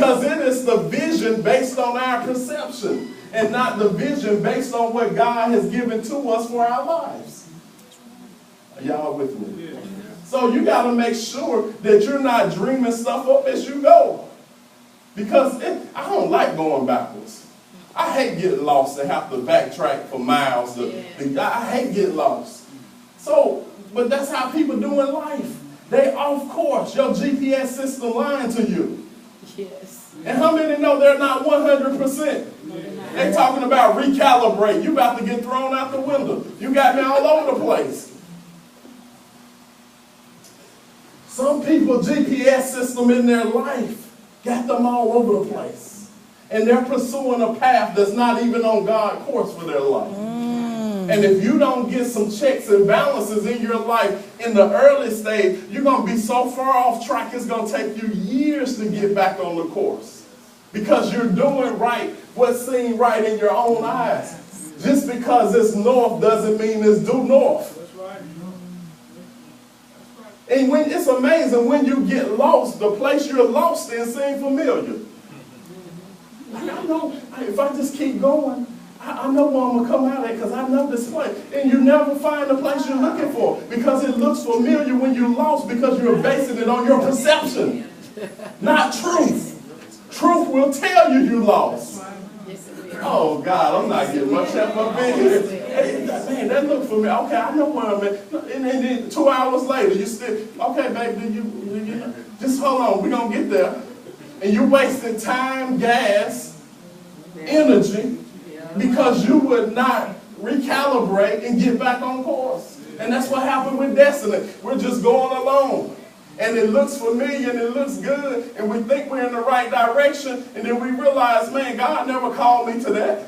Because it is the vision based on our perception and not the vision based on what God has given to us for our lives. Are y'all with me? Yeah. So you got to make sure that you're not dreaming stuff up as you go. Because I don't like going backwards. I hate getting lost and have to backtrack for miles. I hate getting lost. So, but that's how people do in life. They off course. Your GPS system lying to you. Yes. And how many know they're not 100%? They're talking about recalibrate. You about to get thrown out the window. You got me all over the place. Some people GPS system in their life got them all over the place. And they're pursuing a path that's not even on God's course for their life. And if you don't get some checks and balances in your life in the early stage, you're going to be so far off track, it's going to take you years to get back on the course. Because you're doing right what seemed right in your own eyes. Just because it's north doesn't mean it's due north. And when it's amazing when you get lost, the place you're lost in seems familiar. Like, I know if I just keep going, I know where I'm going to come out at because I know this place. And you never find the place you're looking for because it looks familiar when you're lost because you're basing it on your perception, not truth. Truth will tell you lost. Oh, God, I'm not getting much help up in here. Hey, man, that looks familiar. Okay, I know where I'm at. And then 2 hours later, you still, okay, baby, you just hold on. We're going to get there. And you're wasting time, gas, energy, because you would not recalibrate and get back on course. And that's what happened with Destiny. We're just going along. And it looks familiar and it looks good. And we think we're in the right direction. And then we realize, man, God never called me to that.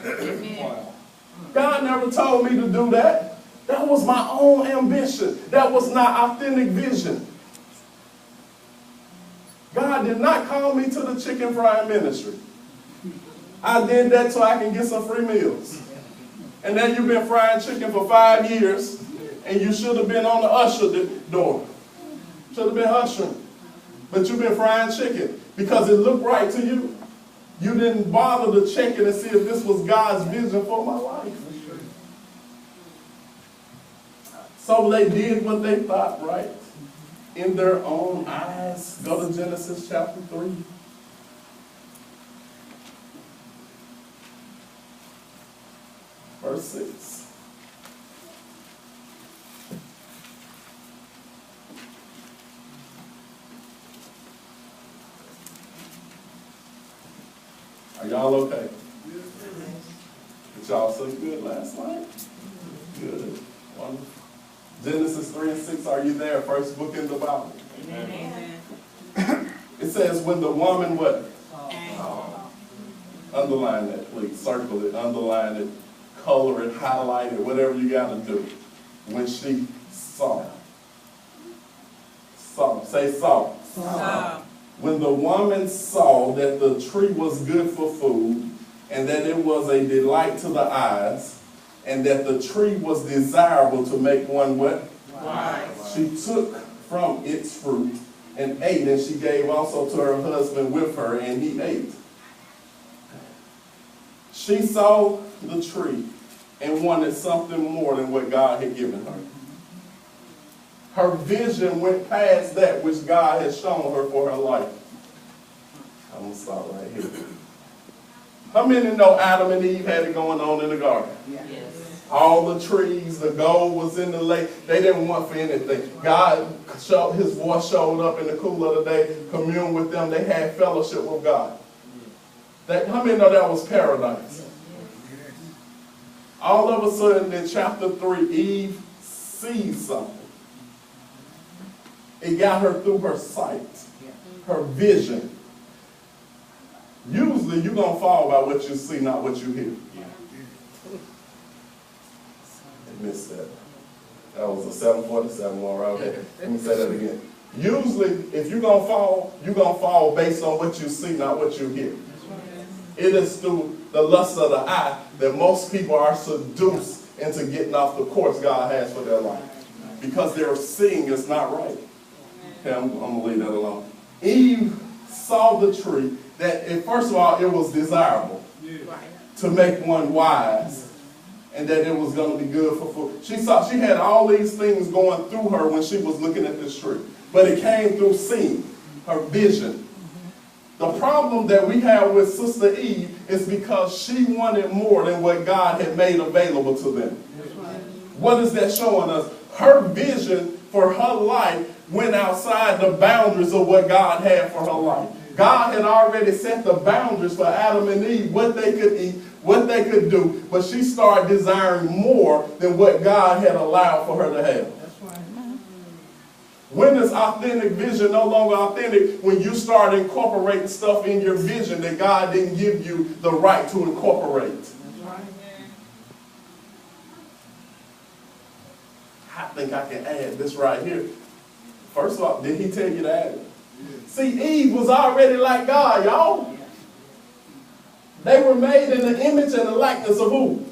Amen. God never told me to do that. That was my own ambition. That was not authentic vision. God did not call me to the chicken frying ministry. I did that so I can get some free meals. And then you've been frying chicken for 5 years, and you should have been on the usher door. Should have been ushering. But you've been frying chicken because it looked right to you. You didn't bother to check it and see if this was God's vision for my life. So they did what they thought right in their own eyes. Go to Genesis chapter 3. Verse 6. Are y'all okay? Did y'all sleep good last night? Good. Wonderful. Genesis 3 and 6, are you there? First book in the Bible. Amen. It says, when the woman what? Underline that, please. Circle it, underline it, color it, highlight it, whatever you got to do. When she saw. Say saw. Saw. When the woman saw that the tree was good for food, and that it was a delight to the eyes, and that the tree was desirable to make one what? Wise. She took from its fruit and ate, and she gave also to her husband with her, and he ate. She saw the tree and wanted something more than what God had given her. Her vision went past that which God had shown her for her life. I'm going to stop right here. How many know Adam and Eve had it going on in the garden? Yes. All the trees, the gold was in the lake. They didn't want for anything. God, his voice showed up in the cool of the day, communed with them. They had fellowship with God. How many know that was paradise? All of a sudden in chapter 3, Eve sees something. It got her through her sight, her vision. Usually you're going to fall by what you see, not what you hear. I missed that. That was a 747 one right there. Let me say that again. Usually if you're going to fall based on what you see, not what you hear. It is through the lust of the eye that most people are seduced into getting off the course God has for their life. Because their seeing is not right. Okay, I'm going to leave that alone. Eve saw the tree, that first of all, it was desirable to make one wise, and that it was going to be good for food. She had all these things going through her when she was looking at this tree. But it came through seeing, her vision. The problem that we have with Sister Eve is because she wanted more than what God had made available to them. What is that showing us? Her vision for her life went outside the boundaries of what God had for her life. God had already set the boundaries for Adam and Eve, what they could eat, what they could do, but she started desiring more than what God had allowed for her to have. When is authentic vision no longer authentic? When you start incorporating stuff in your vision that God didn't give you the right to incorporate. I think I can add this right here. First of all, did he tell you to add it? See, Eve was already like God, y'all. They were made in the image and the likeness of who?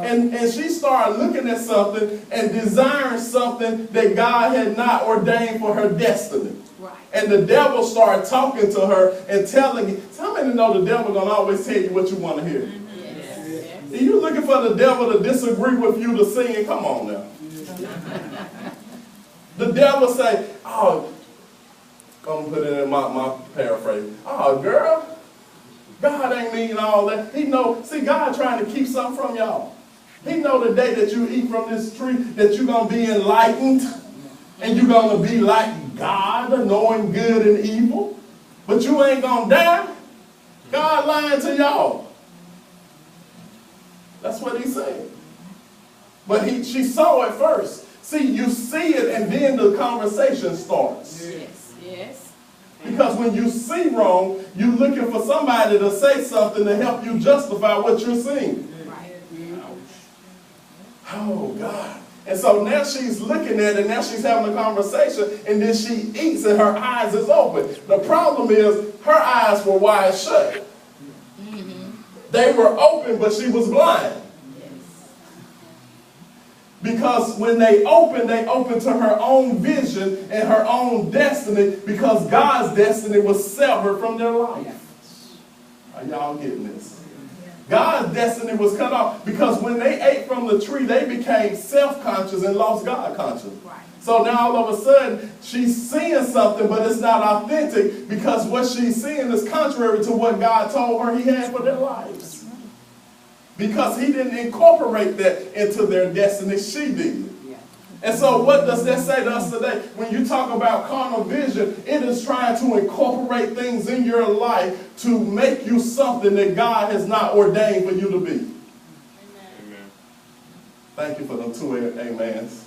And she started looking at something and desiring something that God had not ordained for her destiny. And the devil started talking to her and telling you. How many know the devil going to always tell you what you want to hear? Are you looking for the devil to disagree with you to sing? Come on now. The devil say, oh, I'm going to put it in my paraphrase. Oh, girl, God ain't mean all that. He know, see, God trying to keep something from y'all. He know the day that you eat from this tree that you're going to be enlightened and you're going to be like God, knowing good and evil. But you ain't going to die. God lying to y'all. That's what he said. But she saw it first. See, you see it and then the conversation starts. Yes. Because when you see wrong, you're looking for somebody to say something to help you justify what you're seeing. Oh, God. And so now she's looking at it, now she's having a conversation, and then she eats and her eyes is open. The problem is her eyes were wide shut. They were open, but she was blind. Because when they open to her own vision and her own destiny, because God's destiny was severed from their life. Are y'all getting this? God's destiny was cut off because when they ate from the tree, they became self-conscious and lost God conscious. So now all of a sudden, she's seeing something, but it's not authentic because what she's seeing is contrary to what God told her he had for their lives. Because he didn't incorporate that into their destiny, she did. And so what does that say to us today? When you talk about carnal vision, it is trying to incorporate things in your life to make you something that God has not ordained for you to be. Amen. Thank you for them 2 amens.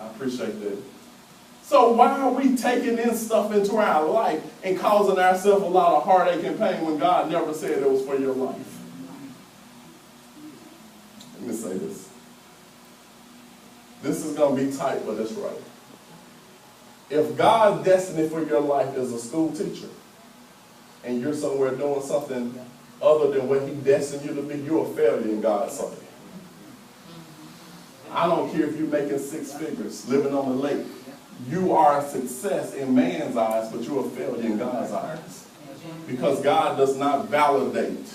I appreciate that. So why are we taking in stuff into our life and causing ourselves a lot of heartache and pain when God never said it was for your life? Let me say this. This is going to be tight, but it's right. If God's destiny for your life is a school teacher, and you're somewhere doing something other than what he destined you to be, you're a failure in God's sight. I don't care if you're making 6 figures, living on the lake. You are a success in man's eyes, but you're a failure in God's eyes. Because God does not validate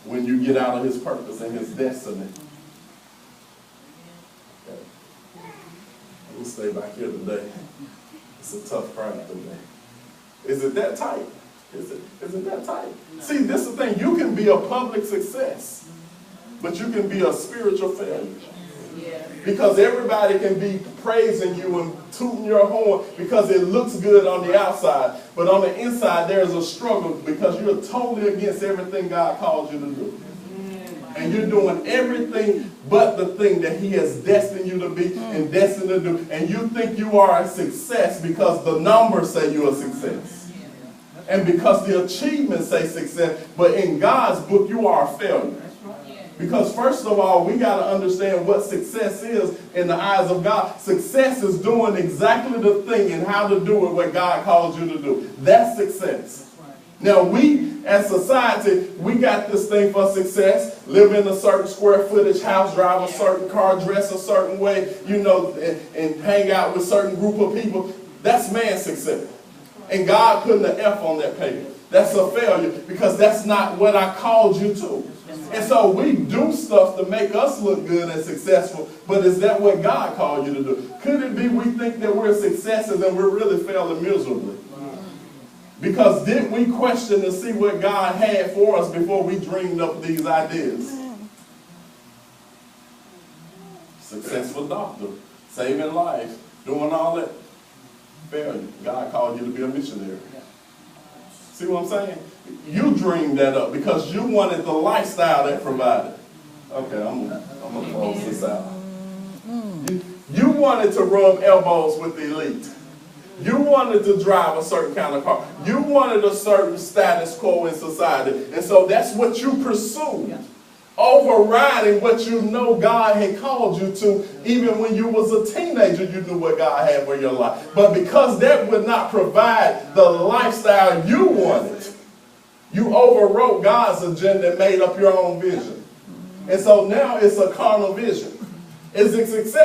when you get out of his purpose and his destiny. Let me stay back here today. It's a tough crowd today. Is it that tight? Is it that tight? See, this is the thing. You can be a public success, but you can be a spiritual failure. Because everybody can be praising you and tooting your horn because it looks good on the outside. But on the inside, there's a struggle because you're totally against everything God calls you to do. And you're doing everything but the thing that he has destined you to be and destined to do. And you think you are a success because the numbers say you're a success. And because the achievements say success. But in God's book, you are a failure. Because first of all, we got to understand what success is in the eyes of God. Success is doing exactly the thing and how to do it what God calls you to do. That's success. Now we, as society, we got this thing for success. Live in a certain square footage house, drive a certain car, dress a certain way, you know, and hang out with a certain group of people. That's man's success. And God putting an F on that paper. That's a failure because that's not what I called you to. And so we do stuff to make us look good and successful, but is that what God called you to do? Could it be we think that we're successes and we're really failing miserably? Because didn't we question to see what God had for us before we dreamed up these ideas? Successful doctor, saving lives, doing all that. Failure. God called you to be a missionary. See what I'm saying? You dreamed that up because you wanted the lifestyle that provided. Okay, I'm going to close this out. You wanted to rub elbows with the elite. You wanted to drive a certain kind of car. You wanted a certain status quo in society. And so that's what you pursued. Overriding what you know God had called you to. Even when you was a teenager, you knew what God had for your life. But because that would not provide the lifestyle you wanted, you overwrote God's agenda and made up your own vision. And so now it's a carnal vision. Is it success?